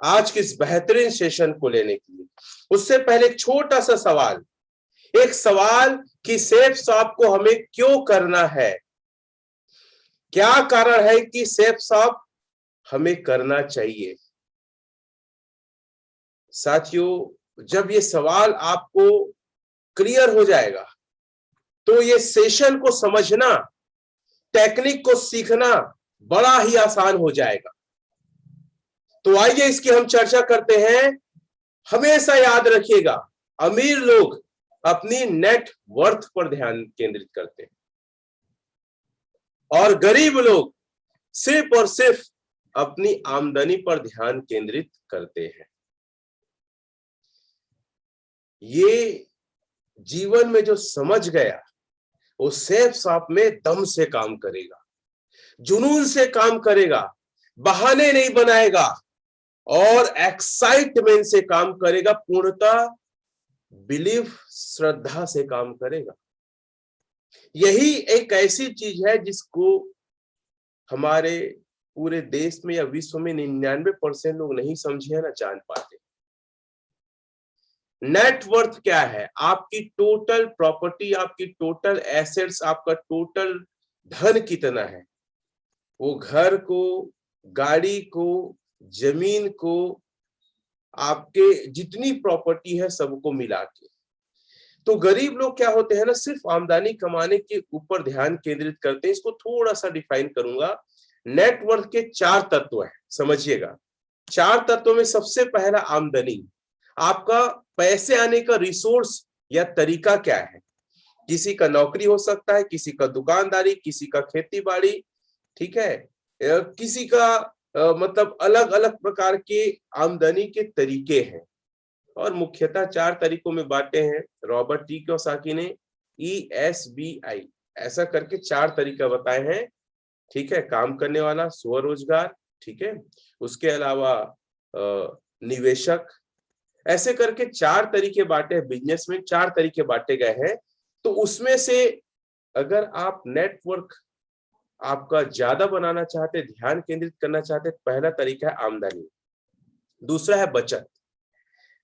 आज के इस बेहतरीन सेशन को लेने के लिए उससे पहले एक छोटा सा सवाल, एक सवाल कि सेफ शॉप को हमें क्यों करना है, क्या कारण है कि सेफ शॉप हमें करना चाहिए। साथियों, जब ये सवाल आपको क्लियर हो जाएगा तो ये सेशन को समझना, टेक्निक को सीखना बड़ा ही आसान हो जाएगा। तो आइए इसकी हम चर्चा करते हैं। हमेशा याद रखिएगा, अमीर लोग अपनी नेट वर्थ पर ध्यान केंद्रित करते हैं और गरीब लोग सिर्फ और सिर्फ अपनी आमदनी पर ध्यान केंद्रित करते हैं। ये जीवन में जो समझ गया वो सेफ शॉप में दम से काम करेगा, जुनून से काम करेगा, बहाने नहीं बनाएगा और एक्साइटमेंट से काम करेगा, पूर्णतः बिलीफ, श्रद्धा से काम करेगा। यही एक ऐसी चीज है जिसको हमारे पूरे देश में या विश्व में 99% लोग नहीं समझे ना जान पाते। नेटवर्थ क्या है? आपकी टोटल प्रॉपर्टी, आपकी टोटल एसेट्स, आपका टोटल धन कितना है, वो घर को, गाड़ी को, जमीन को, आपके जितनी प्रॉपर्टी है सबको मिला के। तो गरीब लोग क्या होते हैं ना, सिर्फ आमदनी कमाने के ऊपर ध्यान केंद्रित करते हैं। इसको थोड़ा सा डिफाइन करूंगा। नेटवर्थ के 4 तत्व हैं, समझिएगा। 4 तत्वों में सबसे पहला आमदनी, आपका पैसे आने का रिसोर्स या तरीका क्या है। किसी का नौकरी हो सकता है, किसी का दुकानदारी, किसी का खेती बाड़ी, ठीक है, किसी का मतलब अलग अलग प्रकार के आमदनी के तरीके हैं और मुख्यतः 4 तरीकों में बांटे हैं। रॉबर्ट टी कियोसाकी ने ESBI ऐसा करके 4 तरीका बताए हैं, ठीक है। काम करने वाला, स्वरोजगार, ठीक है, उसके अलावा निवेशक, ऐसे करके 4 तरीके बांटे हैं। बिजनेस में 4 तरीके बांटे गए हैं। तो उसमें से अगर आप नेटवर्क आपका ज्यादा बनाना चाहते, ध्यान केंद्रित करना चाहते, पहला तरीका है आमदनी। दूसरा है बचत,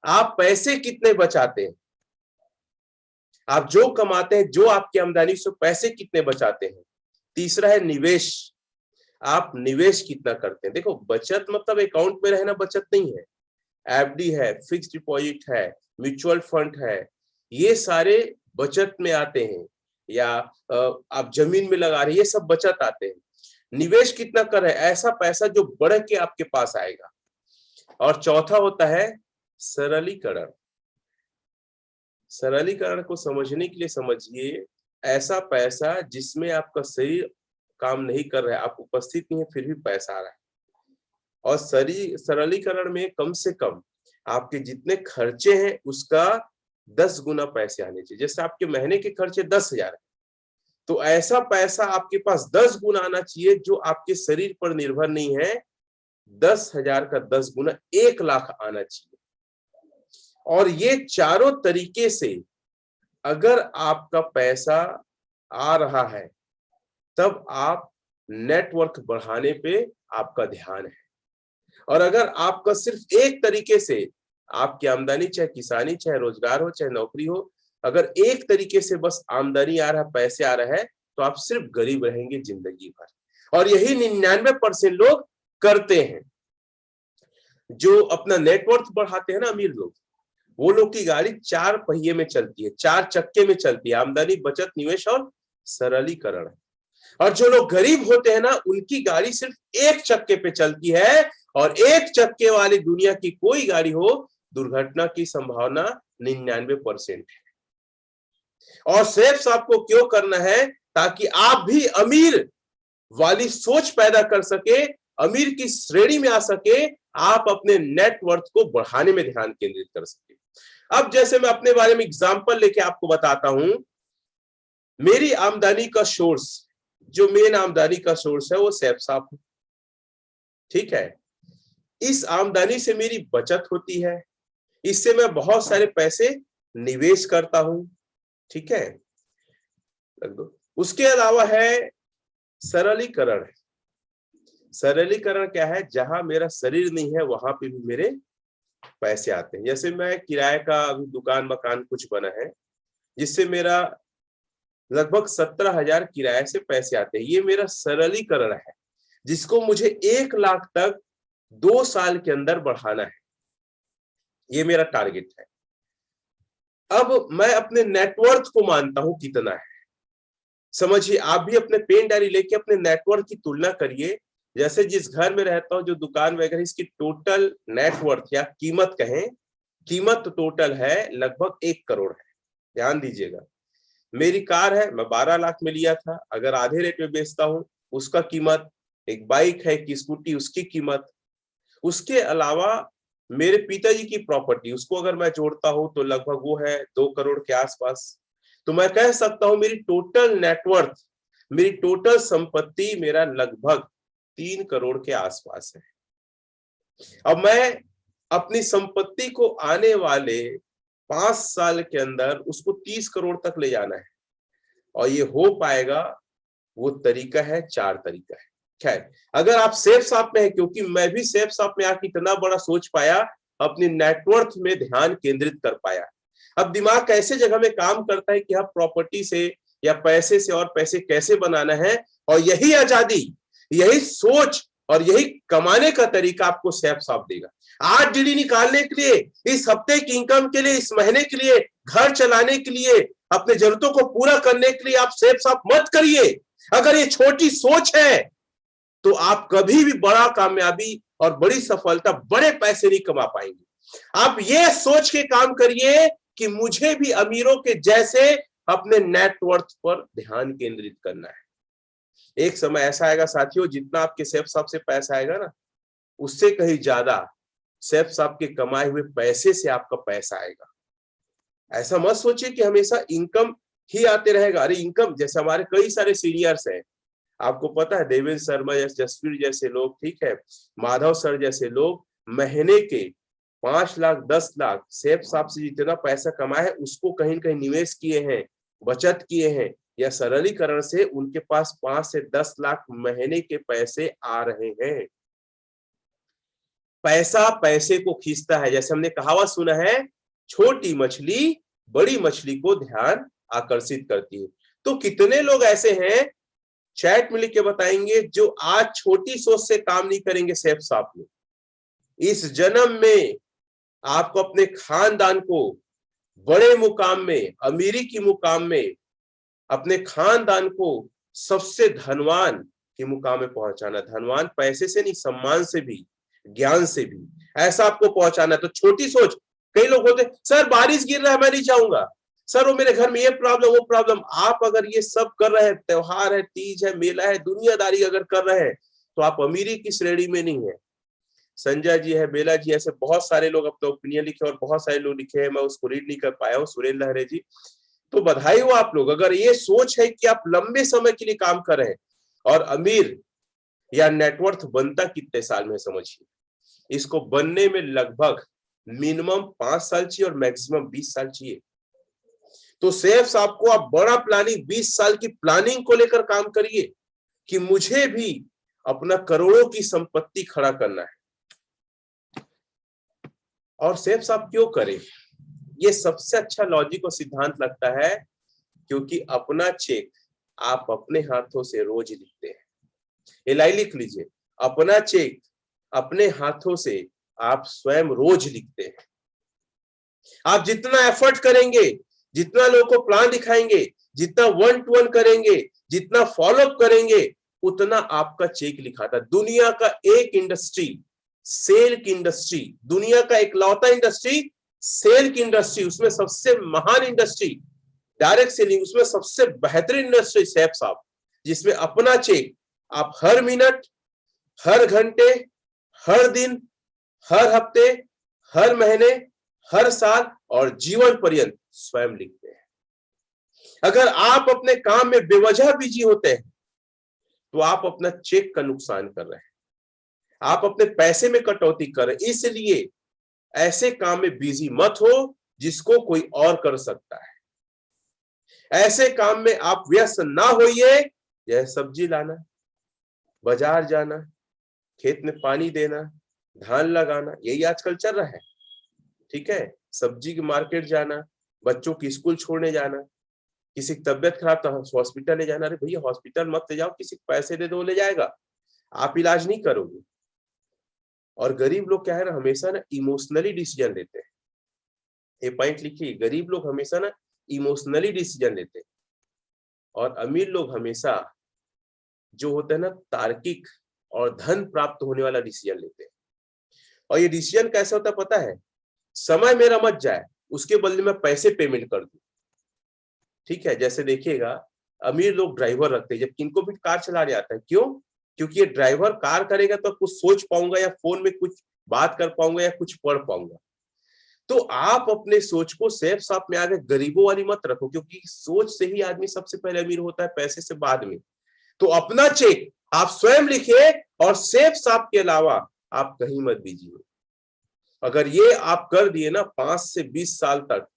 आप पैसे कितने बचाते हैं, आप जो कमाते हैं, जो आपकी आमदनी से पैसे कितने बचाते हैं। तीसरा है निवेश, आप निवेश कितना करते हैं। देखो, बचत मतलब अकाउंट में रहना बचत नहीं है, FD है, फिक्स्ड डिपॉजिट है, म्यूचुअल फंड है, ये सारे बचत में आते हैं। या आप जमीन में लगा रहे, ये सब बचत आते हैं। निवेश कितना कर रहे हैं, ऐसा पैसा जो बढ़ के आपके पास आएगा। और चौथा होता है सरलीकरण। सरलीकरण को समझने के लिए समझिए, ऐसा पैसा जिसमें आपका शरीर काम नहीं कर रहा है, आप उपस्थित नहीं है, फिर भी पैसा आ रहा है। और सरलीकरण में कम से कम आपके जितने खर्चे हैं उसका 10 गुना पैसे आने चाहिए। जैसे आपके महीने के खर्चे 10,000 है, तो ऐसा पैसा आपके पास 10 गुना आना चाहिए जो आपके शरीर पर निर्भर नहीं है। 10,000 का 10 गुना 1 लाख आना चाहिए। और ये चारों तरीके से अगर आपका पैसा आ रहा है तब आप नेटवर्क बढ़ाने पे आपका ध्यान है। और अगर आपका सिर्फ एक तरीके से आपकी आमदनी, चाहे किसानी, चाहे रोजगार हो, चाहे नौकरी हो, अगर एक तरीके से बस आमदनी आ रहा है, पैसे आ रहा है, तो आप सिर्फ गरीब रहेंगे जिंदगी भर। और यही 99% लोग करते हैं। जो अपना नेटवर्थ बढ़ाते हैं ना अमीर लोग, वो लोग की गाड़ी 4 पहिए में चलती है, 4 चक्के में चलती है। आमदनी, बचत, निवेश और सरलीकरण। और जो लोग गरीब होते हैं ना, उनकी गाड़ी सिर्फ 1 चक्के पे चलती है। और 1 चक्के वाली दुनिया की कोई गाड़ी हो, दुर्घटना की संभावना 99% है। और सेफ शॉप को क्यों करना है? ताकि आप भी अमीर वाली सोच पैदा कर सके, अमीर की श्रेणी में आ सके, आप अपने नेटवर्थ को बढ़ाने में ध्यान केंद्रित कर सके। अब जैसे मैं अपने बारे में एग्जांपल लेके आपको बताता हूं, मेरी आमदनी का सोर्स, जो मेन आमदनी का सोर्स है वो सेफ शॉप है, ठीक है। इस आमदनी से मेरी बचत होती है, इससे मैं बहुत सारे पैसे निवेश करता हूं, ठीक है। उसके अलावा है सरलीकरण। सरलीकरण क्या है, जहां मेरा शरीर नहीं है वहां पे भी मेरे पैसे आते हैं। जैसे मैं किराए का अभी दुकान मकान कुछ बना है, जिससे मेरा लगभग 17,000 किराए से पैसे आते हैं। ये मेरा सरलीकरण है, जिसको मुझे 1 लाख तक 2 साल के अंदर बढ़ाना है। ये मेरा टारगेट है। अब मैं अपने नेटवर्थ को मानता हूं कितना है। समझिए, आप भी अपने पेन डायरी लेके अपने नेटवर्थ की तुलना करिए। जैसे जिस घर में रहता हूं, जो दुकान वगैरह, इसकी टोटल नेटवर्थ या कीमत कहें, कीमत टोटल है लगभग 1 करोड़ है। ध्यान दीजिएगा। मेरी कार है, मैं 12 लाख में लिया था, अगर आधे रेट में बेचता हूं उसका कीमत, एक बाइक है कि स्कूटी, उसकी कीमत, उसके अलावा मेरे पिताजी की प्रॉपर्टी, उसको अगर मैं जोड़ता हूं तो लगभग वो है 2 करोड़ के आसपास। तो मैं कह सकता हूं मेरी टोटल नेटवर्थ, मेरी टोटल संपत्ति मेरा लगभग 3 करोड़ के आसपास है। अब मैं अपनी संपत्ति को आने वाले 5 साल के अंदर उसको 30 करोड़ तक ले जाना है, और ये हो पाएगा। वो तरीका है, 4 तरीका है। खैर, अगर आप सेफ शॉप में है, क्योंकि मैं भी सेफ शॉप में आके इतना बड़ा सोच पाया, अपनी नेटवर्थ में ध्यान केंद्रित कर पाया। अब दिमाग कैसे जगह में काम करता है कि आप प्रॉपर्टी से या पैसे से और पैसे कैसे बनाना है, और यही आजादी, यही सोच और यही कमाने का तरीका आपको सेफ शॉप देगा। 8 DD निकालने के लिए, इस हफ्ते की इनकम के लिए, इस महीने के लिए, घर चलाने के लिए, अपने जरूरतों को पूरा करने के लिए आप सेफ शॉप मत करिए। अगर ये छोटी सोच है तो आप कभी भी बड़ा कामयाबी और बड़ी सफलता, बड़े पैसे नहीं कमा पाएंगे। आप ये सोच के काम करिए कि मुझे भी अमीरों के जैसे अपने नेटवर्थ पर ध्यान केंद्रित करना है। एक समय ऐसा आएगा साथियों, जितना आपके सेफ शॉप से पैसा आएगा ना, उससे कहीं ज्यादा सेफ शॉप के कमाए हुए पैसे से आपका पैसा आएगा। ऐसा मत सोचिए कि हमेशा इनकम ही आते रहेगा। अरे इनकम, जैसे हमारे कई सारे सीनियर्स हैं, आपको पता है, देवेंद्र शर्मा या जसवीर जैसे लोग, ठीक है, माधव सर जैसे लोग, महीने के 5 लाख 10 लाख सेफ शॉप से जितना पैसा कमाए है उसको कहीं न कहीं निवेश किए हैं, बचत किए हैं, या सरलीकरण से उनके पास 5 से 10 लाख महीने के पैसे आ रहे हैं। पैसा पैसे को खींचता है। जैसे हमने कहावत सुना है, छोटी मछली बड़ी मछली को ध्यान आकर्षित करती है। तो कितने लोग ऐसे हैं, चैट में लिख के बताएंगे, जो आज छोटी सोच से काम नहीं करेंगे सेफ शॉप में, इस जन्म में आपको अपने खानदान को बड़े मुकाम में, अमीरी की मुकाम में, अपने खानदान को सबसे धनवान के मुकाम में पहुंचाना। धनवान पैसे से नहीं, सम्मान से भी, ज्ञान से भी, ऐसा आपको पहुंचाना है। तो छोटी सोच, कई लोग होते, सर बारिश गिर रहा है मैं नहीं जाऊंगा, सर वो मेरे घर में ये प्रॉब्लम वो प्रॉब्लम। आप अगर ये सब कर रहे हैं, त्योहार है, तीज है, मेला है, दुनियादारी अगर कर रहे हैं, तो आप अमीरी की श्रेणी में नहीं है। संजय जी है, बेला जी, ऐसे बहुत सारे लोग अपना ओपिनियन लिखे, और बहुत सारे लोग लिखे हैं, मैं उसको रीड नहीं कर पाया हूँ, सुरेंद्र लहरे जी, तो बधाई हो आप लोग। अगर ये सोच है कि आप लंबे समय के लिए काम कर रहे हैं, और अमीर या नेटवर्थ बनता कितने साल में समझिए, इसको बनने में लगभग मिनिमम 5 साल चाहिए और मैक्सिमम 20 साल चाहिए। तो सेफ शॉप को आप बड़ा प्लानिंग, 20 साल की प्लानिंग को लेकर काम करिए कि मुझे भी अपना करोड़ों की संपत्ति खड़ा करना है। और सेफ शॉप क्यों करें, ये सबसे अच्छा लॉजिक और सिद्धांत लगता है, क्योंकि अपना चेक आप अपने हाथों से रोज लिखते हैं। ये लाइन लिख लीजिए, अपना चेक अपने हाथों से आप स्वयं रोज लिखते हैं। आप जितना एफर्ट करेंगे, जितना लोगों को प्लान दिखाएंगे, जितना 1 to 1 करेंगे, जितना फॉलोअप करेंगे, उतना आपका चेक लिखाता। दुनिया का एक इंडस्ट्री, सेल की इंडस्ट्री, दुनिया का इकलौता इंडस्ट्री सेल की इंडस्ट्री, उसमें सबसे महान इंडस्ट्री डायरेक्ट सेलिंग, उसमें सबसे बेहतरीन इंडस्ट्री सेफ शॉप, जिसमें अपना चेक आप हर मिनट, हर घंटे, हर दिन, हर हफ्ते, हर महीने, हर साल और जीवन पर्यंत स्वयं लिखते हैं। अगर आप अपने काम में बेवजह बिजी होते हैं, तो आप अपना चेक का नुकसान कर रहे हैं, आप अपने पैसे में कटौती कर रहे हैं। इसलिए ऐसे काम में बिजी मत हो जिसको कोई और कर सकता है। ऐसे काम में आप व्यस्त ना होइए, जैसे सब्जी लाना, बाजार जाना, खेत में पानी देना, धान लगाना, यही आजकल चल रहा है। ठीक है, सब्जी की मार्केट जाना, बच्चों की स्कूल छोड़ने जाना, किसी की तबियत खराब तो हॉस्पिटल ले जाना। अरे भैया हॉस्पिटल मत ले जाओ, किसी को पैसे दे दो ले जाएगा, आप इलाज नहीं करोगे। और गरीब लोग क्या है ना, हमेशा ना इमोशनली डिसीजन लेते हैं। ये पॉइंट लिखिए, गरीब लोग हमेशा ना इमोशनली डिसीजन लेते हैं, और अमीर लोग हमेशा जो होता है ना तार्किक और धन प्राप्त होने वाला डिसीजन लेते हैं। और ये डिसीजन कैसा होता है पता है, समय मेरा मत जाए, उसके बदले में पैसे पेमेंट कर दूं। ठीक है, जैसे देखिएगा अमीर लोग ड्राइवर रखते हैं, जबकि इनको भी कार चलाने आता है। क्यों? क्योंकि ये ड्राइवर कार करेगा तो कुछ सोच पाऊंगा, या फोन में कुछ बात कर पाऊंगा, या कुछ पढ़ पाऊंगा। तो आप अपने सोच को सेफ साफ में आगे गरीबों वाली मत रखो, क्योंकि सोच से ही आदमी सबसे पहले अमीर होता है, पैसे से बाद में। तो अपना चेक आप स्वयं लिखिए, और सेफ साफ के अलावा आप कहीं मत दीजिए। अगर ये आप कर दिए ना 5 से 20 साल तक,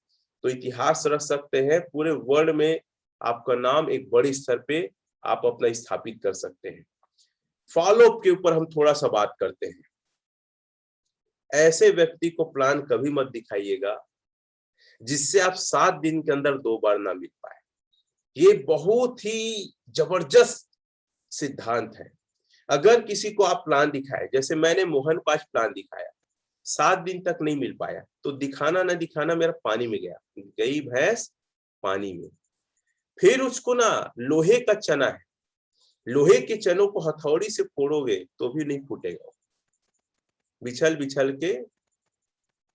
तो इतिहास रख सकते हैं पूरे वर्ल्ड में, आपका नाम एक बड़े स्तर पे आप अपना स्थापित कर सकते हैं। फॉलोअप के ऊपर हम थोड़ा सा बात करते हैं। ऐसे व्यक्ति को प्लान कभी मत दिखाइएगा जिससे आप 7 दिन के अंदर 2 बार ना मिल पाए। ये बहुत ही जबरदस्त सिद्धांत है। अगर किसी को आप प्लान दिखाए, जैसे मैंने मोहन को आज प्लान दिखाया, 7 दिन तक नहीं मिल पाया, तो दिखाना ना दिखाना मेरा पानी में गया, गई भैंस पानी में। फिर उसको ना लोहे का चना है, लोहे के चनों को हथौड़ी से फोड़ोगे तो भी नहीं फूटेगा, बिछल बिछल के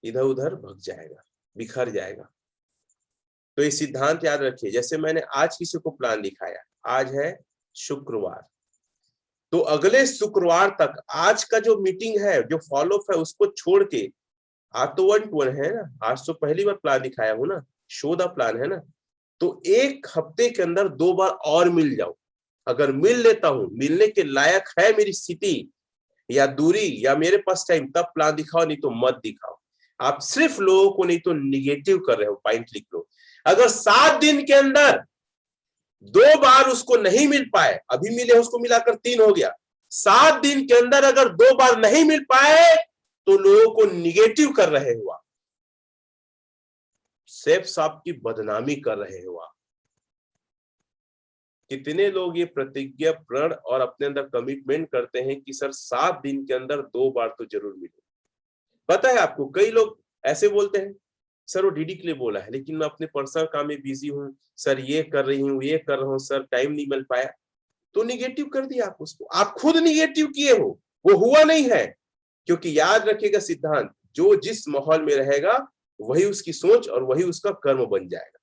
इधर उधर भग जाएगा, बिखर जाएगा। तो ये सिद्धांत याद रखिए। जैसे मैंने आज किसी को प्लान दिखाया, आज है शुक्रवार, तो अगले शुक्रवार तक आज का जो मीटिंग है, जो फॉलोअप है, उसको छोड़ के, आज तो 1 to 1 है ना, आज तो पहली बार प्लान दिखाया हूं ना, शो द प्लान है ना, तो 1 हफ्ते के अंदर 2 बार और मिल जाओ। अगर मिल लेता हूं, मिलने के लायक है मेरी स्थिति या दूरी या मेरे पास टाइम, तब प्लान दिखाओ, नहीं तो मत दिखाओ। आप सिर्फ लोगों को नहीं तो निगेटिव कर रहे हो। पॉइंट लिख लो। अगर 7 दिन के अंदर 2 बार उसको नहीं मिल पाए, अभी मिले उसको मिलाकर 3 हो गया, 7 दिन के अंदर अगर 2 बार नहीं मिल पाए तो लोगों को निगेटिव कर रहे हो आप, सेफ साहब की बदनामी कर रहे हो आप। कितने लोग ये प्रतिज्ञा प्रण और अपने अंदर कमिटमेंट करते हैं कि सर 7 दिन के अंदर 2 बार तो जरूर मिले। पता है आपको, कई लोग ऐसे बोलते हैं, सर वो डीडी के लिए बोला है, लेकिन मैं अपने पर्सनल काम में बिजी हूँ सर, ये कर रही हूँ, ये कर रहा हूँ सर, टाइम नहीं मिल पाया। तो निगेटिव कर दिया आप उसको, आप खुद निगेटिव किए हो, वो हुआ नहीं है। क्योंकि याद रखिएगा सिद्धांत, जो जिस माहौल में रहेगा वही उसकी सोच और वही उसका कर्म बन जाएगा।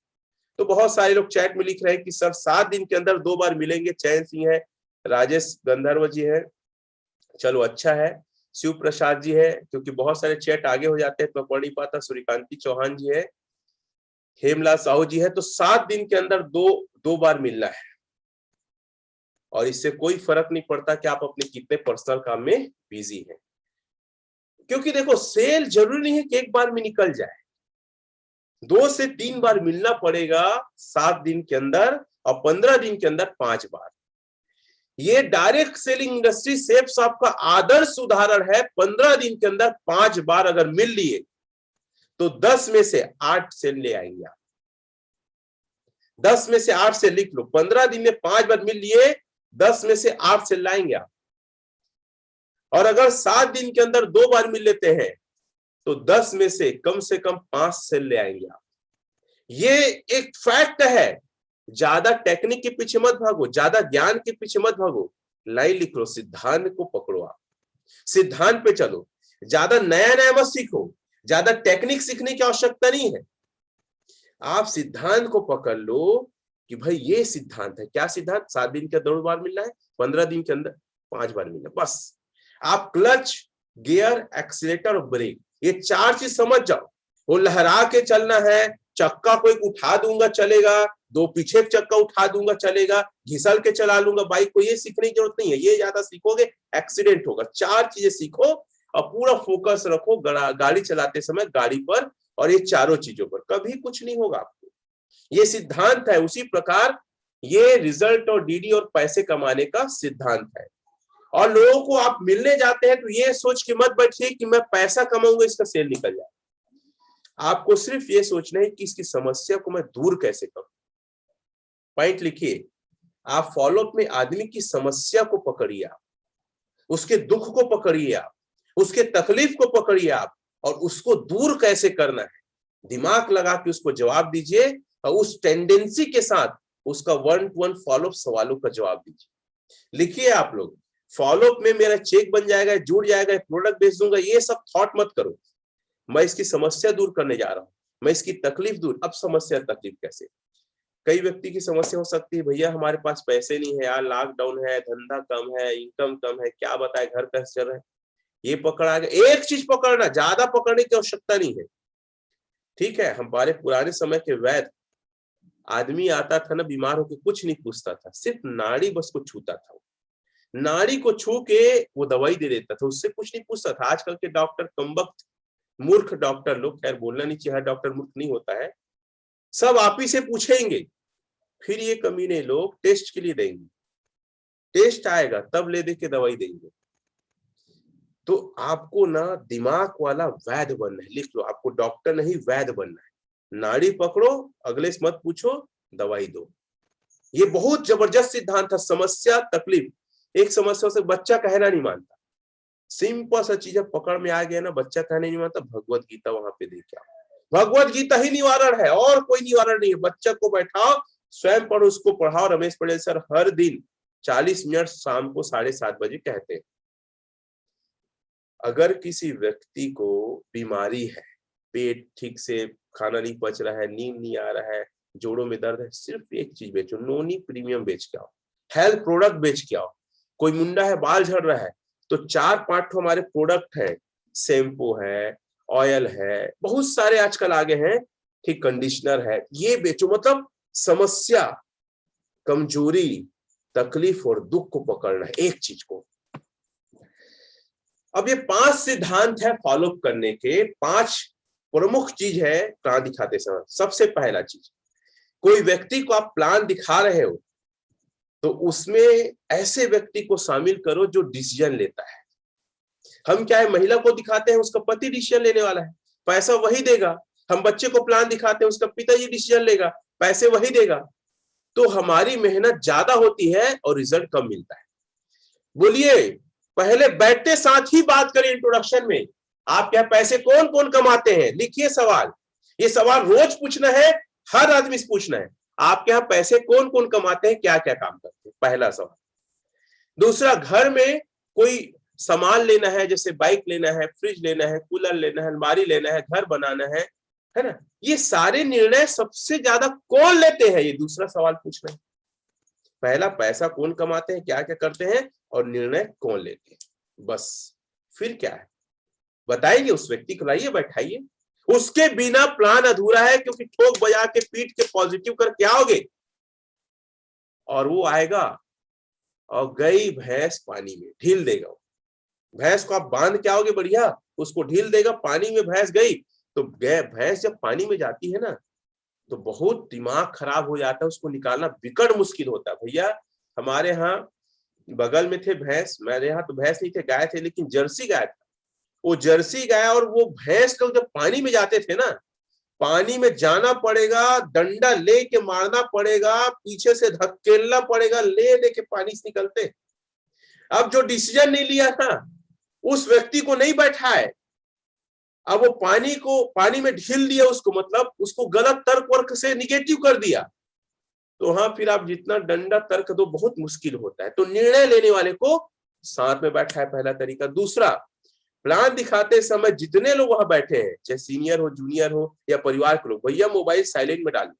तो बहुत सारे लोग चैट में लिख रहे हैं कि सर 7 दिन के अंदर 2 बार मिलेंगे। चैन सिंह है, राजेश गंधर्व जी है, चलो अच्छा है, शिव प्रसाद जी है, क्योंकि बहुत सारे चैट आगे हो जाते हैं तो मैं पढ़ नहीं पाता। सूर्यकांति चौहान जी है, हेमलाल साहू जी है। तो 7 दिन के अंदर दो बार मिलना है, और इससे कोई फर्क नहीं पड़ता कि आप अपने कितने पर्सनल काम में बिजी हैं। क्योंकि देखो, सेल जरूरी नहीं है कि 1 बार में निकल जाए, 2 से 3 बार मिलना पड़ेगा 7 दिन के अंदर, और 15 दिन के अंदर 5 बार। ये direct selling industry safe shop का आदर्श उदाहरण है। 15 दिन के अंदर 5 बार अगर मिल लिए तो 10 में से 8 सेल ले आएंगे आप। 10 में से 8 से लिख लो, 15 दिन में 5 बार मिल लिए, 10 में से 8 सेल लाएंगे आप। और अगर 7 दिन के अंदर 2 बार मिल लेते हैं तो 10 में से कम 5 सेल ले आएंगे आप। ये एक फैक्ट है। ज्यादा टेक्निक के पीछे मत भागो, ज्यादा ज्ञान के पीछे मत भागो, लाइन लिख लो, सिद्धांत को पकड़ो आप, सिद्धांत पे चलो। ज्यादा नया नया मत सीखो, ज्यादा टेक्निक सीखने की आवश्यकता नहीं है। आप सिद्धांत को पकड़ लो कि भाई ये सिद्धांत है। क्या सिद्धांत? 7 दिन के 2 बार मिलना है, 15 दिन के अंदर 5 बार मिलना है, बस। आप क्लच, गियर, एक्सीलेटर और ब्रेक, ये 4 चीज समझ जाओ। वो लहरा के चलना है, चक्का को एक उठा दूंगा चलेगा, 2 पीछे चक्का उठा दूंगा चलेगा, घिसल के चला लूंगा बाइक को, ये सीखने की जरूरत नहीं है। ये ज्यादा सीखोगे एक्सीडेंट होगा। 4 चीजें सीखो और पूरा फोकस रखो गाड़ी चलाते समय गाड़ी पर, और ये चारों चीजों पर, कभी कुछ नहीं होगा आपको। ये सिद्धांत है। उसी प्रकार ये रिजल्ट और डीडी और पैसे कमाने का सिद्धांत है। और लोगों को आप मिलने जाते हैं तो ये सोच के मत बैठिए कि मैं पैसा कमाऊंगा इसका सेल निकल जाए। आपको सिर्फ ये सोचना है कि इसकी समस्या को मैं दूर कैसे करूं। पॉइंट लिखिए, आप फॉलोअप में आदमी की समस्या को पकड़िए, आप उसके दुख को पकड़िए, आप उसके तकलीफ को पकड़िए आप, और उसको दूर कैसे करना है दिमाग लगा के उसको जवाब दीजिए, और उस टेंडेंसी के साथ उसका 1 to 1 फॉलोअप सवालों का जवाब दीजिए। लिखिए आप लोग, फॉलोअप में मेरा चेक बन जाएगा, जुड़ जाएगा, प्रोडक्ट बेच दूंगा, ये सब थॉट मत करो। मैं इसकी समस्या दूर करने जा रहा हूं, मैं इसकी तकलीफ दूर। अब समस्या तकलीफ कैसे? कई व्यक्ति की समस्या हो सकती है, भैया हमारे पास पैसे नहीं है यार, लॉकडाउन है, धंधा कम है, इनकम कम है, क्या बताए, घर कैसे चल रहा है। ये पकड़ आ गया, एक चीज पकड़ना, ज्यादा पकड़ने की आवश्यकता नहीं है। ठीक है, हमारे पुराने समय के वैद्य, आदमी आता था ना बीमार होकर, कुछ नहीं पूछता था, सिर्फ नाड़ी बस को छूता था, नाड़ी को छू के वो दवाई दे देता था, उससे कुछ नहीं पूछता था। आजकल के डॉक्टर कमबख्त, मूर्ख डॉक्टर लोग, खैर बोलना नहीं चाहिए, हर डॉक्टर मूर्ख नहीं होता है, सब आप ही से पूछेंगे, फिर ये कमीने लोग टेस्ट के लिए देंगे, टेस्ट आएगा तब ले दे के दवाई देंगे। तो आपको ना दिमाग वाला वैद्य बनना है, लिख लो, आपको डॉक्टर नहीं वैद्य बनना है। नाड़ी पकड़ो, अगले से मत पूछो, दवाई दो। ये बहुत जबरदस्त सिद्धांत था। समस्या तकलीफ, एक समस्या से बच्चा कहना नहीं मानता, सिंपल सा चीज पकड़ में आ गया ना, बच्चा कहने नहीं मानता, भगवत गीता वहां पे देखा, भगवत गीता ही निवारण है, और कोई निवारण नहीं है। बच्चा को बैठाओ, स्वयं पढ़ो, उसको पढ़ाओ। रमेश पटेल सर हर दिन 40 मिनट शाम को 7:30 बजे कहते हैं। अगर किसी व्यक्ति को बीमारी है, पेट ठीक से खाना नहीं पच रहा है, नींद नहीं आ रहा है, जोड़ों में दर्द है, सिर्फ एक चीज बेचो, नोनी प्रीमियम बेच के आओ, हेल्थ प्रोडक्ट बेच के आओ। कोई मुंडा है, बाल झड़ रहा है, तो 4-5 हमारे प्रोडक्ट है, शैम्पू है, ऑयल है, बहुत सारे आजकल आगे हैं, ठीक, कंडीशनर है, ये बेचो। मतलब समस्या, कमजोरी, तकलीफ और दुख को पकड़ना है, एक चीज को। अब ये 5 सिद्धांत है फॉलोअप करने के, 5 प्रमुख चीज है प्लान दिखाते समय। सबसे पहला चीज, कोई व्यक्ति को आप प्लान दिखा रहे हो तो उसमें ऐसे व्यक्ति को शामिल करो जो डिसीजन लेता है। हम क्या है, महिला को दिखाते हैं, उसका पति डिसीजन लेने वाला है, पैसा वही देगा। हम बच्चे को प्लान दिखाते हैं, उसका पिताजी डिसीजन लेगा, पैसे वही देगा। तो हमारी मेहनत ज्यादा होती है और रिजल्ट कम मिलता है। बोलिए, पहले बैठते साथ ही बात करें इंट्रोडक्शन में, आप क्या पैसे कौन कौन कमाते हैं, लिखिए सवाल। ये सवाल रोज पूछना है, हर आदमी से पूछना है, आपके यहाँ पैसे कौन कौन कमाते हैं, क्या क्या काम करते हैं, पहला सवाल। दूसरा, घर में कोई सामान लेना है, जैसे बाइक लेना है, फ्रिज लेना है, कूलर लेना है, अलमारी लेना है, घर बनाना है ना, ये सारे निर्णय सबसे ज्यादा कौन लेते हैं, ये दूसरा सवाल पूछना है। पहला, पैसा कौन कमाते हैं, क्या क्या करते हैं, और निर्णय कौन लेते हैं, बस। फिर क्या है बताएंगे, उस व्यक्ति को लाइए, बैठाइए। उसके बिना प्लान अधूरा है, क्योंकि ठोक बजा के पीट के पॉजिटिव कर क्या आओगे, और वो आएगा और गई भैंस पानी में, ढील देगा। भैंस को आप बांध के आओगे बढ़िया, उसको ढील देगा, पानी में भैंस गई। तो भैंस जब पानी में जाती है ना, तो बहुत दिमाग खराब हो जाता है, उसको निकालना बिकट मुश्किल होता है। भैया हमारे यहाँ बगल में थे भैंस, मेरे यहाँ तो भैंस नहीं थे, गाय थे, लेकिन जर्सी गाय था। वो जर्सी गाय और वो भैंस लोग जब पानी में जाते थे ना, पानी में जाना पड़ेगा, डंडा लेके मारना पड़ेगा, पीछे से धकेलना पड़ेगा, ले के पानी से निकलते। अब जो डिसीजन नहीं लिया था, उस व्यक्ति को नहीं बैठाए, अब वो पानी में ढील दिया उसको, मतलब उसको गलत तर्क वर्क से निगेटिव कर दिया। तो हाँ, फिर आप जितना डंडा तर्क दो, बहुत मुश्किल होता है। तो निर्णय लेने वाले को साथ में बैठा है, पहला तरीका। दूसरा, प्लान दिखाते समय जितने लोग वहां बैठे हैं, चाहे सीनियर हो, जूनियर हो या परिवार के लोग, भैया मोबाइल साइलेंट में डालो।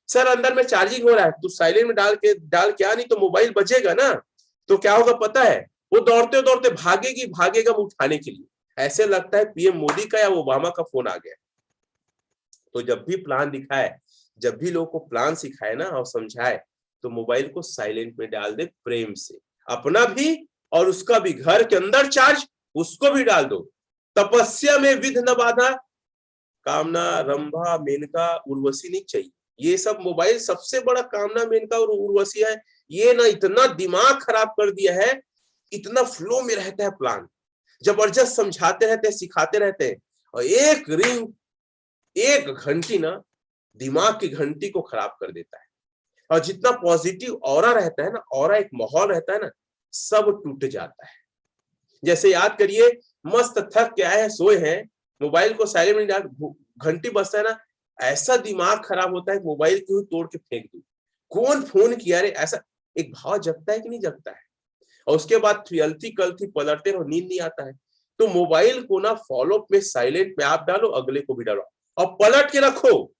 सर अंदर में चार्जिंग हो रहा है, तो साइलेंट में डाल के आ, नहीं तो मोबाइल बजेगा ना, तो क्या होगा पता है, वो दौड़ते दौड़ते भागेगा उठाने के लिए, ऐसे लगता है पीएम मोदी का या ओबामा का फोन आ गया। तो जब भी प्लान दिखाए, जब भी लोगों को प्लान सिखाए ना और समझाए, तो मोबाइल को साइलेंट में डाल दे, प्रेम से, अपना भी और उसका भी, घर के अंदर चार्ज उसको भी डाल दो। तपस्या में विघ्न न बाधा, कामना, रंभा, मेनका, उर्वशी नहीं चाहिए। ये सब मोबाइल सबसे बड़ा कामना, मेनका और उर्वशी है। ये ना इतना दिमाग खराब कर दिया है इतना फ्लो में रहता है प्लान, जबरदस्त समझाते रहते हैं, सिखाते रहते हैं, और एक रिंग, एक घंटी ना दिमाग की घंटी को खराब कर देता है। और जितना पॉजिटिव ऑरा रहता है ना, ऑरा एक माहौल रहता है ना, सब टूट जाता है। जैसे याद करिए, मस्त थक के आए हैं, सोए हैं, मोबाइल को साइलेंट में डाल, घंटी बजता है ना, ऐसा दिमाग खराब होता है, मोबाइल क्यों तोड़ के फेंक दूं, कौन फोन किया रे, ऐसा एक भाव जगता है कि नहीं जगता है। और उसके बाद फियल्थी कल्थी पलटते रहो, नींद नहीं आता है। तो मोबाइल को ना फॉलो में साइलेंट में आप डालो, अगले को भी डालो और पलट के रखो।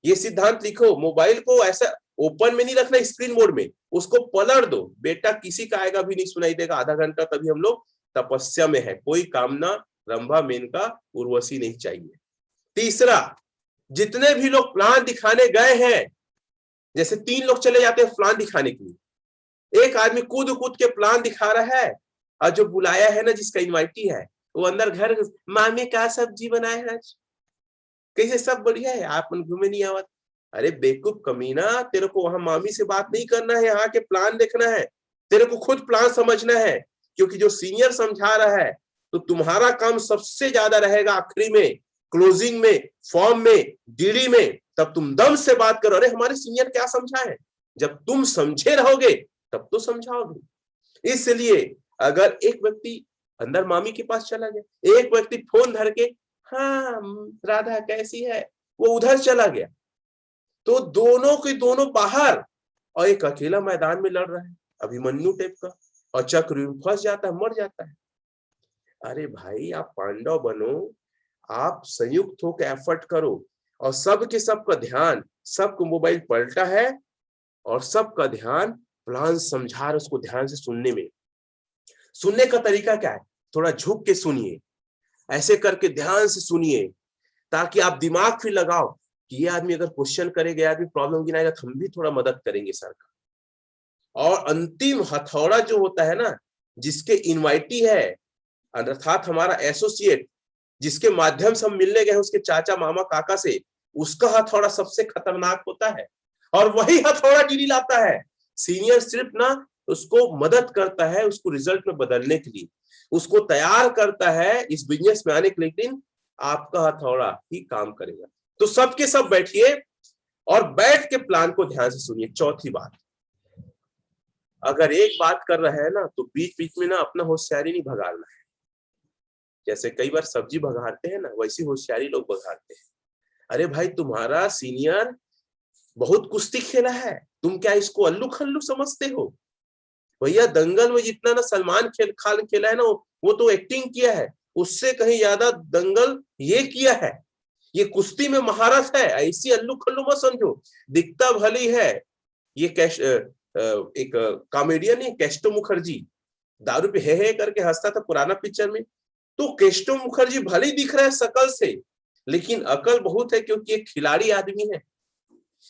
ये सिद्धांत लिखो, मोबाइल को ऐसा ओपन में नहीं रखना, स्क्रीन मोड में, उसको पलट दो। बेटा किसी का आएगा भी नहीं सुनाई देगा आधा घंटा, तभी हम लोग तपस्या में है। कोई कामना रंभा मेनका उर्वशी नहीं चाहिए। तीसरा, जितने भी लोग प्लान दिखाने गए हैं, जैसे 3 लोग चले जाते हैं प्लान दिखाने के लिए, एक आदमी कूद कूद के प्लान दिखा रहा है, और जो बुलाया है ना, जिसका इनवाइटी है, वो अंदर घर, मामी क्या सब्जी बनाए है आज, कैसे, सब बढ़िया है, आप घूमे नहीं आवत। अरे बेवकूफ कमीना, तेरे को वहां मामी से बात नहीं करना है, यहाँ के प्लान देखना है, तेरे को खुद प्लान समझना है। क्योंकि जो सीनियर समझा रहा है, तो तुम्हारा काम सबसे ज्यादा रहेगा आखिरी में, क्लोजिंग में, फॉर्म में, डीडी में। तब तुम दम से बात करो, अरे हमारे सीनियर क्या समझा है। जब तुम समझे रहोगे तब तो समझाओगे। इसलिए अगर एक व्यक्ति अंदर मामी के पास चला गया, एक व्यक्ति फोन धर के, हाँ राधा कैसी है, वो उधर चला गया, तो दोनों के दोनों बाहर, और एक अकेला मैदान में लड़ रहा है, अभिमन्यु टाइप का, और चक्रव्यूह फंस जाता है, मर जाता है। अरे भाई, आप पांडव बनो, आप संयुक्त होकर एफर्ट करो, और सबके सबका ध्यान, सबको मोबाइल पलटा है, और सबका ध्यान प्लान समझा रहे, उसको ध्यान से सुनने में। सुनने का तरीका क्या है, थोड़ा झुक के सुनिए, ऐसे करके ध्यान से सुनिए, ताकि आप दिमाग फिर लगाओ कि ये आदमी अगर क्वेश्चन करेगा, आदमी प्रॉब्लम गिनाएगा, तो हम भी थोड़ा मदद करेंगे सर का। और अंतिम हथौड़ा जो होता है ना, जिसके इनवाइटी है, अर्थात हमारा एसोसिएट, जिसके माध्यम से हम मिलने गए उसके चाचा मामा काका से, उसका हथौड़ा सबसे खतरनाक होता है, और वही हथौड़ा डीडी लाता है। सीनियर सिर्फ ना उसको मदद करता है, उसको रिजल्ट में बदलने के लिए, उसको तैयार करता है इस बिजनेस में आने के लिए, लेकिन आपका हथौड़ा ही काम करेगा। तो सबके सब बैठिए और बैठ के प्लान को ध्यान से सुनिए। चौथी बात, अगर एक बात कर रहा है ना, तो बीच बीच में ना अपना होशियारी नहीं भगाना है। जैसे कई बार सब्जी भगाते हैं ना, वैसी होशियारी लोग भगाते हैं। अरे भाई, तुम्हारा सीनियर बहुत कुश्ती खेला है, तुम क्या इसको अल्लू खल्लू समझते हो? भैया, दंगल में जितना ना सलमान खान खेला है ना, वो तो एक्टिंग किया है, उससे कहीं ज्यादा दंगल ये किया है। ये कुश्ती में महारथ है, ऐसी अल्लू खल्लू मत समझो। दिखता भली है, ये एक कॉमेडियन है केस्टो मुखर्जी, दारू पे हे करके हंसता था पुराना पिक्चर में। तो केस्टो मुखर्जी भले ही दिख रहा है शकल से, लेकिन अकल बहुत है, क्योंकि एक खिलाड़ी आदमी है।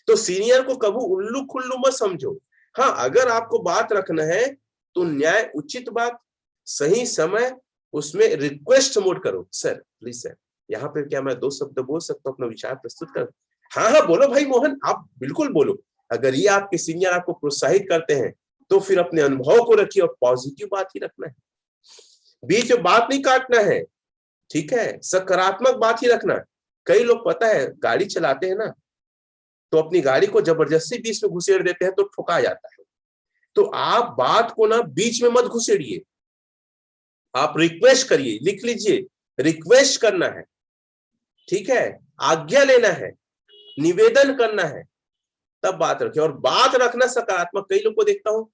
तो सीनियर को कभी उल्लू खुल्लू मत समझो। हाँ, अगर आपको बात रखना है तो न्याय उचित बात, सही समय, उसमें रिक्वेस्ट मोड करो, सर प्लीज सर, यहाँ पे क्या मैं 2 शब्द बोल सकता हूँ, अपना विचार प्रस्तुत कर। हाँ हाँ बोलो भाई मोहन, आप बिल्कुल बोलो। अगर ये आपके सीनियर आपको प्रोत्साहित करते हैं, तो फिर अपने अनुभव को रखिए और पॉजिटिव बात ही रखना है, बीच में बात नहीं काटना है, ठीक है, सकारात्मक बात ही रखना। कई लोग पता है गाड़ी चलाते हैं ना, तो अपनी गाड़ी को जबरदस्ती बीच में घुसेड़ देते हैं, तो ठुका जाता है। तो आप बात को ना बीच में मत घुसेड़िए, आप रिक्वेस्ट करिए, लिख लीजिए, रिक्वेस्ट करना है, ठीक है, आज्ञा लेना है, निवेदन करना है, तब बात रखिए। और बात रखना सकारात्मक। कई लोग को देखता हूं,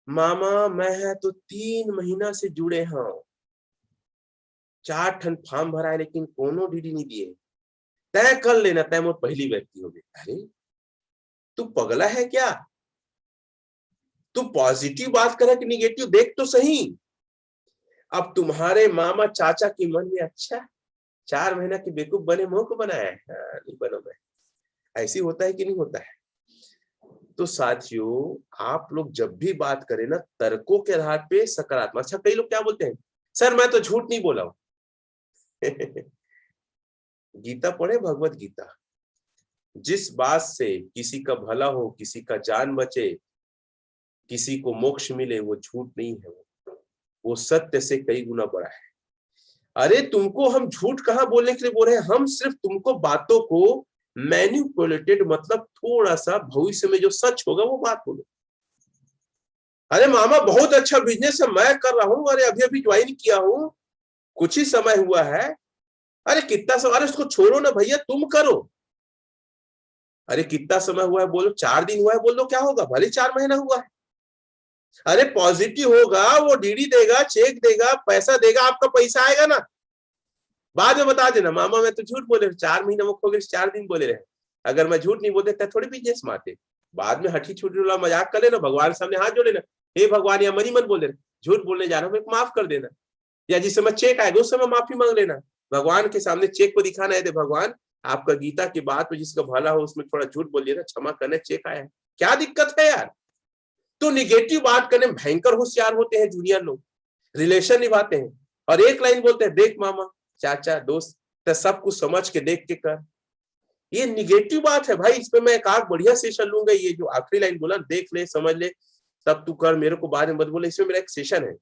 मामा मैं है तो 3 महीना से जुड़े हैं, 4 ठन फॉर्म भरा है, लेकिन कोनो डीडी नहीं दिए, तय कर लेना, तय मोर पहली व्यक्ति हो गई। अरे तू पगला है क्या? तू पॉजिटिव बात करे कि निगेटिव, देख तो सही। अब तुम्हारे मामा चाचा के मन में, अच्छा 4 महीना के बेवकूफ बने, मुंह को बनाया है, हाँ, नहीं बनो मैं। ऐसी होता है कि नहीं होता है? तो साथियों, आप लोग जब भी बात करें ना, तर्कों के आधार पे सकारात्मक। अच्छा, कई लोग क्या बोलते हैं, सर मैं तो झूठ नहीं बोला हूं। गीता पढ़े, भगवत गीता, जिस बात से किसी का भला हो, किसी का जान बचे, किसी को मोक्ष मिले, वो झूठ नहीं है, वो वो सत्य से कई गुना बड़ा है। अरे तुमको हम झूठ कहाँ बोलने के लिए बोल रहे हैं, हम सिर्फ तुमको बातों को मैनिपुलेटेड मतलब थोड़ा सा भविष्य में जो सच होगा वो बात बोलो। अरे मामा बहुत अच्छा बिजनेस है, मैं कर रहा हूँ, अरे अभी अभी ज्वाइन किया हूँ, कुछ ही समय हुआ है। अरे कितना समय, अरे उसको छोड़ो ना भैया, तुम करो। अरे कितना समय हुआ है बोलो, 4 दिन हुआ है बोल दो, क्या होगा, भले 4 महीना हुआ है। अरे पॉजिटिव होगा, वो डीडी देगा, चेक देगा, पैसा देगा, आपका पैसा आएगा ना। बाद में बता देना मामा मैं तो झूठ बोले, 4 महीना मुख हो गए, 4 दिन बोले रहे। अगर मैं झूठ नहीं बोलते थोड़ी बिजनेस में आते। बाद में हठी छुटी वाला मजाक कर लेना, भगवान सामने हाथ जोड़े ना, हे भगवान या मनी मन बोल देना, झूठ बोलने जा रहा हूँ, माफ कर देना। या जिस समय चेक आएगा उस समय माफी मांग लेना, भगवान के सामने चेक को दिखाना है, भगवान आपका गीता की बात में जिसका भला हो उसमें थोड़ा झूठ बोलिए ना, क्षमा करने, चेक आया है, क्या दिक्कत है यार। तो निगेटिव बात करने भयंकर होशियार होते हैं जूनियर लोग, रिलेशन निभाते हैं और एक लाइन बोलते हैं, देख मामा चाचा दोस्त तो सब कुछ समझ के देख के कर। ये निगेटिव बात है भाई, इस पे मैं एक आग बढ़िया सेशन लूंगा। ये जो आखिरी लाइन बोला, देख ले समझ ले तब तू कर, मेरे को बाद में मत बोले, इसमें मेरा एक सेशन है।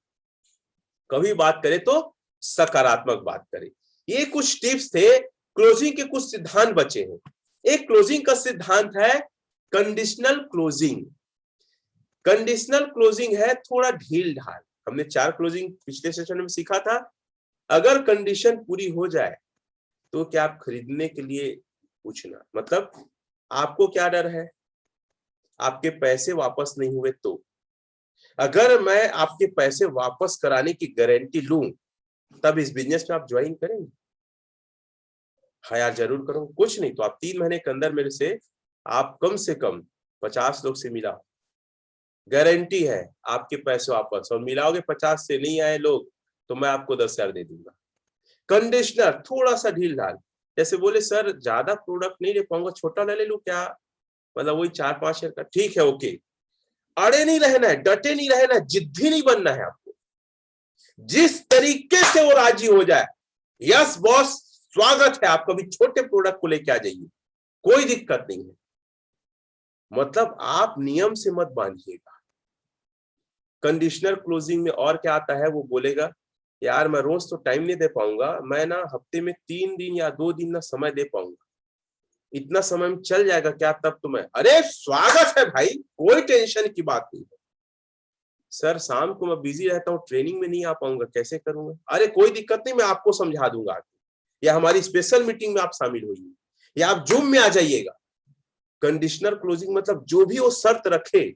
कभी बात करे तो सकारात्मक बात करे। ये कुछ टिप्स थे। क्लोजिंग के कुछ सिद्धांत बचे हैं। एक क्लोजिंग का सिद्धांत है कंडीशनल क्लोजिंग। कंडीशनल क्लोजिंग है थोड़ा ढील ढाल। हमने 4 क्लोजिंग पिछले सेशन में सीखा था। अगर कंडीशन पूरी हो जाए तो क्या आप खरीदने के लिए पूछना, मतलब आपको क्या डर है, आपके पैसे वापस नहीं हुए तो। अगर मैं आपके पैसे वापस कराने की गारंटी लूं तब इस बिजनेस में आप ज्वाइन करेंगे? हाँ यार जरूर करूंगा। कुछ नहीं तो आप 3 महीने के अंदर मेरे से आप कम से कम 50 लोग से मिला, गारंटी है आपके पैसे वापस, और मिलाओगे 50 से नहीं आए लोग तो मैं आपको 10,000 दे दूंगा। कंडीशनर थोड़ा सा ढील ढाल, जैसे बोले सर ज्यादा प्रोडक्ट नहीं ले पाऊंगा, छोटा ले लूं क्या, मतलब वही 4-5 हजार का, ठीक है ओके। अड़े नहीं रहना है, डटे नहीं रहना है, जिद्दी नहीं बनना है आपको। जिस तरीके से वो राजी हो जाए, यस बॉस स्वागत है, आप कभी छोटे प्रोडक्ट को लेके आ जाइए, कोई दिक्कत नहीं है। मतलब आप नियम से मत बांधिएगा। कंडीशनर क्लोजिंग में और क्या आता है, वो बोलेगा यार मैं रोज तो टाइम नहीं दे पाऊंगा, मैं ना हफ्ते में 3 दिन या 2 दिन ना समय दे पाऊंगा, इतना समय में चल जाएगा क्या तब तो मैं, अरे स्वागत है भाई, कोई टेंशन की बात नहीं है। सर शाम को मैं बिजी रहता हूँ, ट्रेनिंग में नहीं आ पाऊंगा, कैसे करूंगा, अरे कोई दिक्कत नहीं, मैं आपको समझा दूंगा, या हमारी स्पेशल मीटिंग में आप शामिल होइए, या आप जूम में आ जाइएगा। कंडीशनर क्लोजिंग मतलब जो भी वो शर्त रखे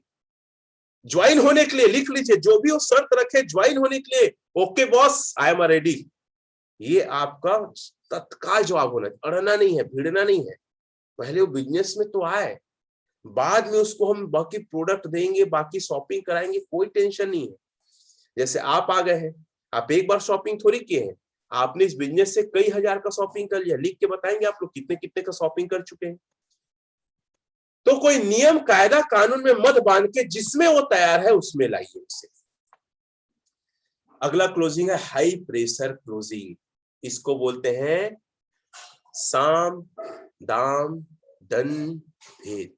ज्वाइन होने के लिए, लिख लीजिए, जो भी वो शर्त रखे ज्वाइन होने के लिए, okay boss I am ready, ये आपका तत्काल जवाब होना, अड़ना नहीं है, भिड़ना नहीं है। पहले वो बिजनेस में तो आए, बाद में उसको हम बाकी प्रोडक्ट देंगे, बाकी शॉपिंग कराएंगे, कोई टेंशन नहीं है। जैसे आप आ गए हैं, आप एक बार शॉपिंग थोड़ी किए हैं, आपने इस बिजनेस से कई हजार का शॉपिंग कर लिया, लिख के बताएंगे आप लोग कितने कितने का शॉपिंग कर चुके हैं। तो कोई नियम कायदा कानून में मत बांध के, जिसमें वो तैयार है उसमें लाइए उसे। अगला क्लोजिंग है हाई प्रेशर क्लोजिंग। इसको बोलते हैं साम दाम दंड भेद,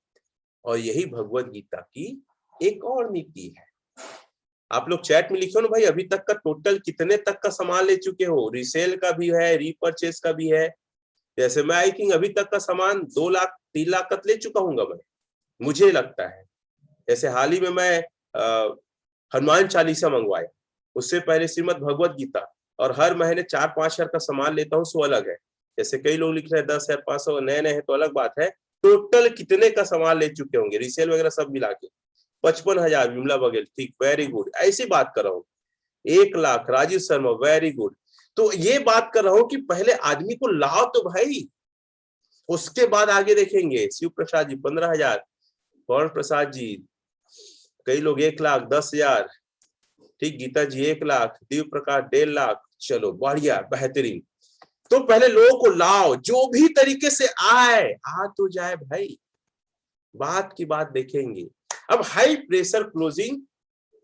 और यही भगवत गीता की एक और नीति है। आप लोग चैट में लिखो ना भाई, अभी तक का टोटल कितने तक का सामान ले चुके हो, रिसेल का भी है, रीपरचेस का भी है। जैसे मैं आई थिंक अभी तक का सामान 2 लाख 3 लाख का ले चुका हूँ मैं, मुझे लगता है। जैसे हाल ही में मैं हनुमान चालीसा मंगवाया, उससे पहले श्रीमद् भगवत गीता, और हर महीने 4-5 हजार का सामान लेता हूँ, सो अलग है। जैसे कई लोग लिख रहे हैं 10,500, नए नए हैं तो अलग बात है। टोटल कितने का सामान ले चुके होंगे रिसेल वगैरह सब मिला के? 55,000 विमला बघेल, ठीक, वेरी गुड। ऐसी बात कर रहा हूँ। 1 लाख राजीव शर्मा, वेरी गुड। तो ये बात कर रहा हूँ कि पहले आदमी को लाओ तो भाई, उसके बाद आगे देखेंगे। शिव प्रसाद जी 15,000, पवन प्रसाद जी, कई लोग 1 लाख 10,000, ठीक, गीता जी 1 लाख, दिव्य प्रकाश 1.5 लाख, चलो बढ़िया बेहतरीन। तो पहले लोगों को लाओ, जो भी तरीके से आए आ तो जाए भाई, बात की बात देखेंगे। अब हाई प्रेशर क्लोजिंग,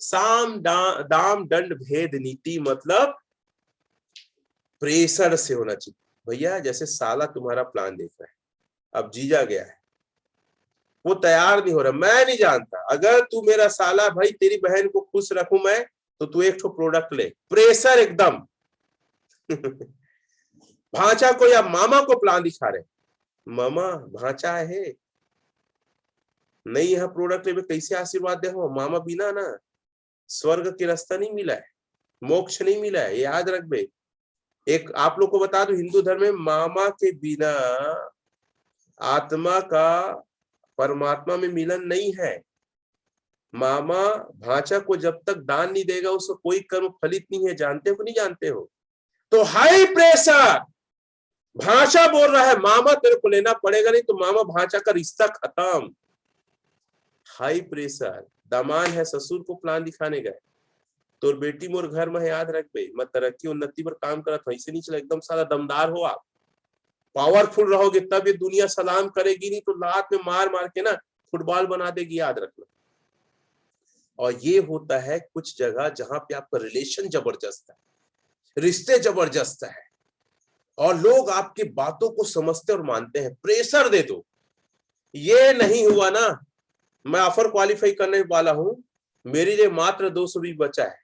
साम दाम दंड भेद नीति, मतलब प्रेशर से होना चाहिए। भैया जैसे साला तुम्हारा प्लान देख रहा है, अब जीजा गया है, वो तैयार नहीं हो रहा, मैं नहीं जानता, अगर तू मेरा साला भाई तेरी बहन को खुश रखूं मैं, तो तू एक ठो प्रोडक्ट ले, प्रेशर एकदम। भांचा को या मामा को प्लान दिखा रहे, मामा भांचा है नहीं, यह प्रोडक्ट ले कैसे आशीर्वाद दे हो मामा, बिना ना स्वर्ग के रास्ता नहीं मिला है, मोक्ष नहीं मिला है, याद रख बे। एक आप लोग को बता दो, हिंदू धर्म में मामा के बिना आत्मा का परमात्मा में मिलन नहीं है। मामा भांचा को जब तक दान नहीं देगा उसको कोई कर्म फलित नहीं है, जानते हो नहीं जानते हो? तो हाई प्रेशर, भांचा बोल रहा है मामा तेरे को लेना पड़ेगा, नहीं तो मामा भांचा का रिश्ता खत्म। हाई प्रेशर, दामान है ससुर को प्लान दिखाने गए, तो बेटी मोर घर में है, याद रख बे, मैं तरक्की उन्नति पर काम करत हूं, ऐसे नहीं चला, एकदम सारा दमदार हो आप, पावरफुल रहोगे तब ये दुनिया सलाम करेगी, नहीं तो लात में मार मार के ना फुटबॉल बना देगी, याद रखना। और ये होता है कुछ जगह जहां पे आपका रिलेशन जबरदस्त है, रिश्ते जबरदस्त है, और लोग आपकी बातों को समझते और मानते हैं। प्रेशर दे दो, ये नहीं हुआ ना, मैं ऑफर क्वालिफाई करने वाला हूं, मेरे लिए मात्र 200 भी बचा है,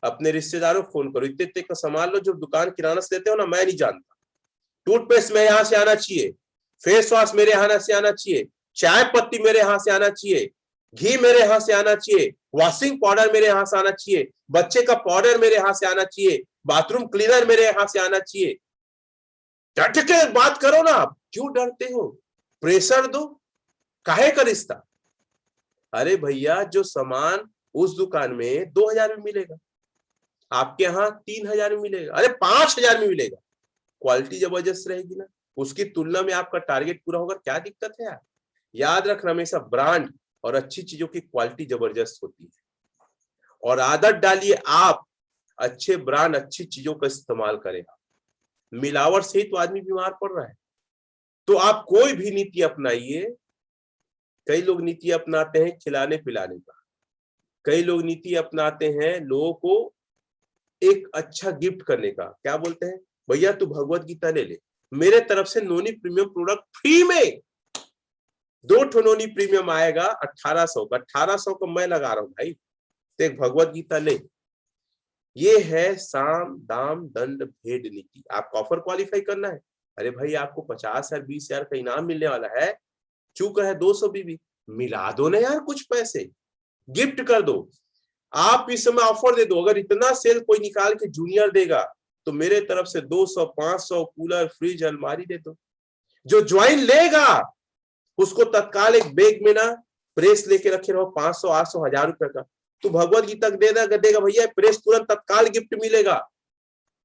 अपने रिश्तेदारों को फोन करो, इतने इतने का सामान लो, जो दुकान किराना से देते हो ना, मैं नहीं जानता, टूथपेस्ट मेरे यहाँ से आना चाहिए, फेस वॉश मेरे यहाँ से आना चाहिए, चाय पत्ती मेरे यहाँ से आना चाहिए, घी मेरे यहाँ से आना चाहिए, वॉशिंग पाउडर मेरे यहाँ से आना चाहिए, बच्चे का पाउडर मेरे यहाँ से आना चाहिए, बाथरूम क्लीनर मेरे यहाँ से आना चाहिए। डट के बात करो ना, आप क्यों डरते हो? प्रेशर दो, काहे का रिश्ता? अरे भैया, जो सामान उस दुकान में 2000 में मिलेगा, आपके यहाँ 3000 में मिलेगा, अरे 5000 में मिलेगा, क्वालिटी जबरदस्त रहेगी ना, उसकी तुलना में आपका टारगेट पूरा होगा, क्या दिक्कत है यार? याद रखना, हमेशा ब्रांड और अच्छी चीजों की क्वालिटी जबरदस्त होती है, और आदत डालिए आप अच्छे ब्रांड अच्छी चीजों का इस्तेमाल करेगा। मिलावट से ही तो आदमी बीमार पड़ रहा है। तो आप कोई भी नीति अपनाइए, कई लोग नीति अपनाते हैं खिलाने पिलाने का, कई लोग नीति अपनाते हैं लोगों को एक अच्छा गिफ्ट करने का, क्या बोलते हैं, भैया तू भगवत गीता ले ले, मेरे तरफ से नोनी प्रीमियम प्रोडक्ट फ्री में, 2 ठो नोनी प्रीमियम आएगा 1800 का, 1800 का मैं लगा रहा हूं भाई, तो एक भगवत गीता ले। ये है साम दाम दंड भेद नीति। आपको ऑफर क्वालिफाई करना है, अरे भाई आपको 50,000 20,000 का इनाम मिलने वाला है, चूक है 200 भी मिला दो ना यार, कुछ पैसे गिफ्ट कर दो। आप इस समय ऑफर दे दो, अगर इतना सेल कोई निकाल के जूनियर देगा तो मेरे तरफ से 200 500 कूलर फ्रिज अलमारी दे दो। जो ज्वाइन लेगा उसको तत्काल एक बैग में ना प्रेस लेके रखे रहो, 500 800 1000 रुपए का, तो भगवत गीता देगा भैया, प्रेस तुरंत तत्काल गिफ्ट मिलेगा।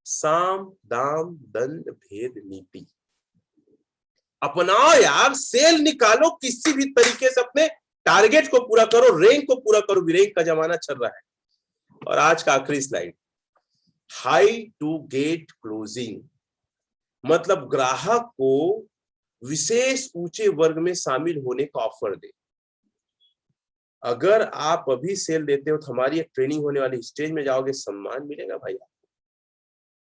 साम दाम दंड भेद नीति अपनाओ यार, सेल निकालो, किसी भी तरीके से अपने टारगेट को पूरा करो, रैंक को पूरा करो, रैंक का जमाना चल रहा है। और आज का आखिरी slide, high to get closing, मतलब ग्राहक को विशेष ऊंचे वर्ग में शामिल होने का ऑफर दे। अगर आप अभी सेल देते हो तो हमारी एक ट्रेनिंग होने वाली, स्टेज में जाओगे सम्मान मिलेगा भाई आपको।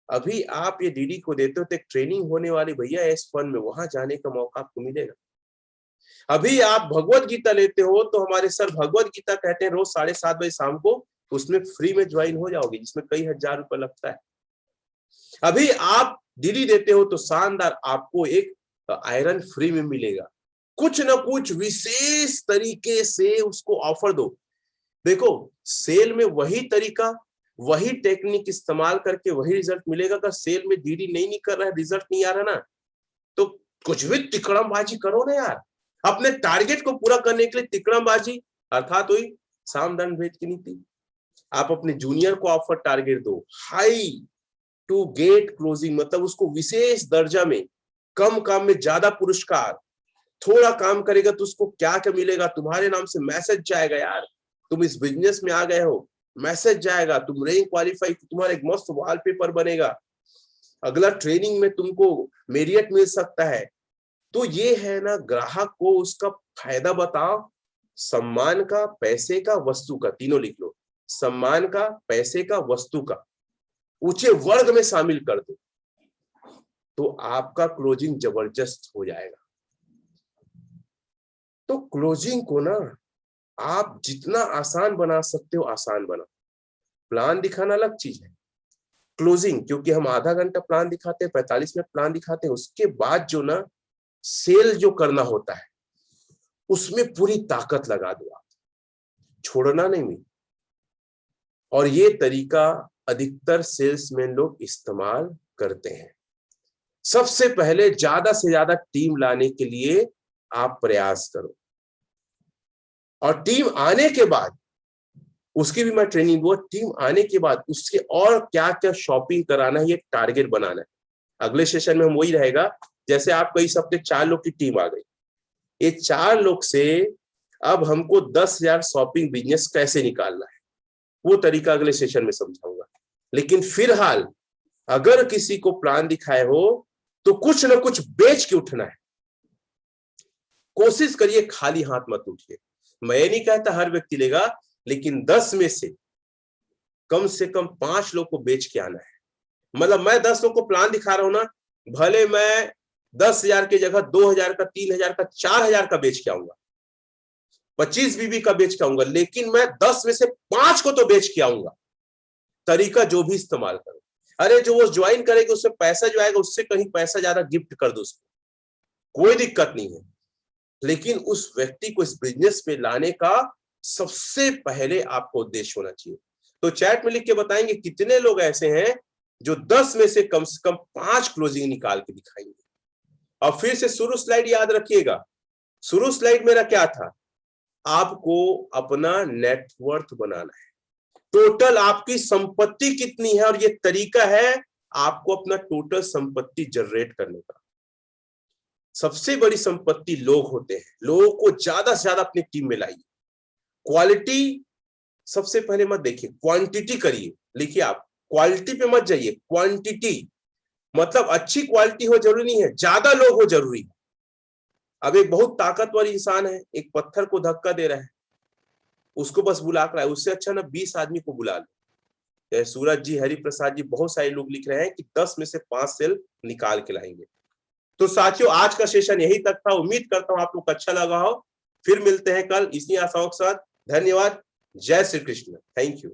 अभी आप ये डीडी को देते हो तो एक ट्रेनिंग होने वाली भैया S1 में, वहां जाने का मौका आपको मिलेगा। अभी आप भगवत गीता लेते हो तो हमारे सर भगवत गीता कहते हैं रोज 7:30 बजे शाम को, उसमें फ्री में ज्वाइन हो जाओगे, जिसमें कई हजार रुपए लगता है। अभी आप डीडी देते हो तो शानदार आपको एक आयरन फ्री में मिलेगा। कुछ ना कुछ विशेष तरीके से उसको ऑफर दो। देखो सेल में वही तरीका वही टेक्निक इस्तेमाल करके वही रिजल्ट मिलेगा। अगर सेल में डीडी नहीं कर रहा है, रिजल्ट नहीं आ रहा ना, तो कुछ भी तिकड़मबाजी करो ना यार, अपने टारगेट को पूरा करने के लिए तिकड़मबाजी, अर्थात वही साम दंड भेद की नीति। आप अपने जूनियर को ऑफर टारगेट दो, हाई टू गेट क्लोजिंग, मतलब उसको विशेष दर्जा में, कम काम में ज्यादा पुरस्कार, थोड़ा काम करेगा तो उसको क्या क्या मिलेगा, तुम्हारे नाम से मैसेज जाएगा यार, तुम इस बिजनेस में आ गए हो, मैसेज जाएगा, तुम रैंक क्वालिफाई, तुम्हारा एक मस्त वॉलपेपर बनेगा, अगला ट्रेनिंग में तुमको मेरिट मिल सकता है। तो ये है ना, ग्राहक को उसका फायदा बताओ, सम्मान का, पैसे का, वस्तु का, तीनों लिख लो, सम्मान का, पैसे का, वस्तु का, ऊंचे वर्ग में शामिल कर दो, तो आपका क्लोजिंग जबरदस्त हो जाएगा। तो क्लोजिंग को ना आप जितना आसान बना सकते हो आसान बना। प्लान दिखाना अलग चीज है, क्लोजिंग, क्योंकि हम आधा घंटा प्लान दिखाते हैं, 45 मिनट प्लान दिखाते हैं, उसके बाद जो ना सेल जो करना होता है उसमें पूरी ताकत लगा दो आप, छोड़ना नहीं। और ये तरीका अधिकतर सेल्समैन लोग इस्तेमाल करते हैं। सबसे पहले ज्यादा से ज्यादा टीम लाने के लिए आप प्रयास करो, और टीम आने के बाद उसकी भी मैं ट्रेनिंग दूंगा। टीम आने के बाद उसके और क्या क्या शॉपिंग कराना है, ये टारगेट बनाना है। अगले सेशन में हम वही रहेगा, जैसे आप कई सप्ताह 4 लोग की टीम आ गई, ये 4 लोग से अब हमको 10,000 शॉपिंग बिजनेस कैसे निकालना है, वो तरीका अगले सेशन में समझाऊंगा। लेकिन फिलहाल अगर किसी को प्लान दिखाए हो तो कुछ ना कुछ बेच के उठना है। कोशिश करिए खाली हाथ मत उठिए। मैं नहीं कहता हर व्यक्ति लेगा, लेकिन 10 में से कम 5 लोग को बेच के आना है। मतलब मैं 10 लोग को प्लान दिखा रहा हूं ना, भले मैं 10,000 की जगह 2,000 का, 3,000 का, 4,000 का बेच के आऊंगा, 25 बीबी का बेच के आऊंगा, लेकिन मैं 10 में से 5 को तो बेच के आऊंगा। तरीका जो भी इस्तेमाल करो। अरे जो वो ज्वाइन करेगा उससे पैसा जो आएगा उससे कहीं पैसा ज्यादा गिफ्ट कर दो उसको, कोई दिक्कत नहीं है। लेकिन उस व्यक्ति को इस बिजनेस में लाने का सबसे पहले आपको उद्देश्य होना चाहिए। तो चैट में लिख के बताएंगे कितने लोग ऐसे हैं जो 10 में से कम 5 क्लोजिंग निकाल के दिखाएंगे। और फिर से शुरू स्लाइड याद रखिएगा। शुरू स्लाइड मेरा क्या था, आपको अपना नेटवर्थ बनाना है, टोटल आपकी संपत्ति कितनी है, और ये तरीका है आपको अपना टोटल संपत्ति जनरेट करने का। सबसे बड़ी संपत्ति लोग होते हैं, लोगों को ज्यादा से ज्यादा अपनी टीम में लाइए। क्वालिटी सबसे पहले मत देखिए, क्वांटिटी करिए। लिखिए आप, क्वालिटी पे मत जाइए, क्वांटिटी मतलब अच्छी क्वालिटी हो जरूरी नहीं है, ज्यादा लोग हो जरूरी है। अब एक बहुत ताकतवर इंसान है, एक पत्थर को धक्का दे रहा है, उसको बस बुला कर आए, उससे अच्छा ना 20 आदमी को बुला लो। सूरज जी, हरिप्रसाद जी, बहुत सारे लोग लिख रहे हैं कि 10 में से 5 सेल निकाल के लाएंगे। तो साथियों, आज का सेशन यही तक था। उम्मीद करता हूं आप लोग को अच्छा लगा हो। फिर मिलते हैं कल इसी आशाओं के साथ। धन्यवाद। जय श्री कृष्ण। Thank you.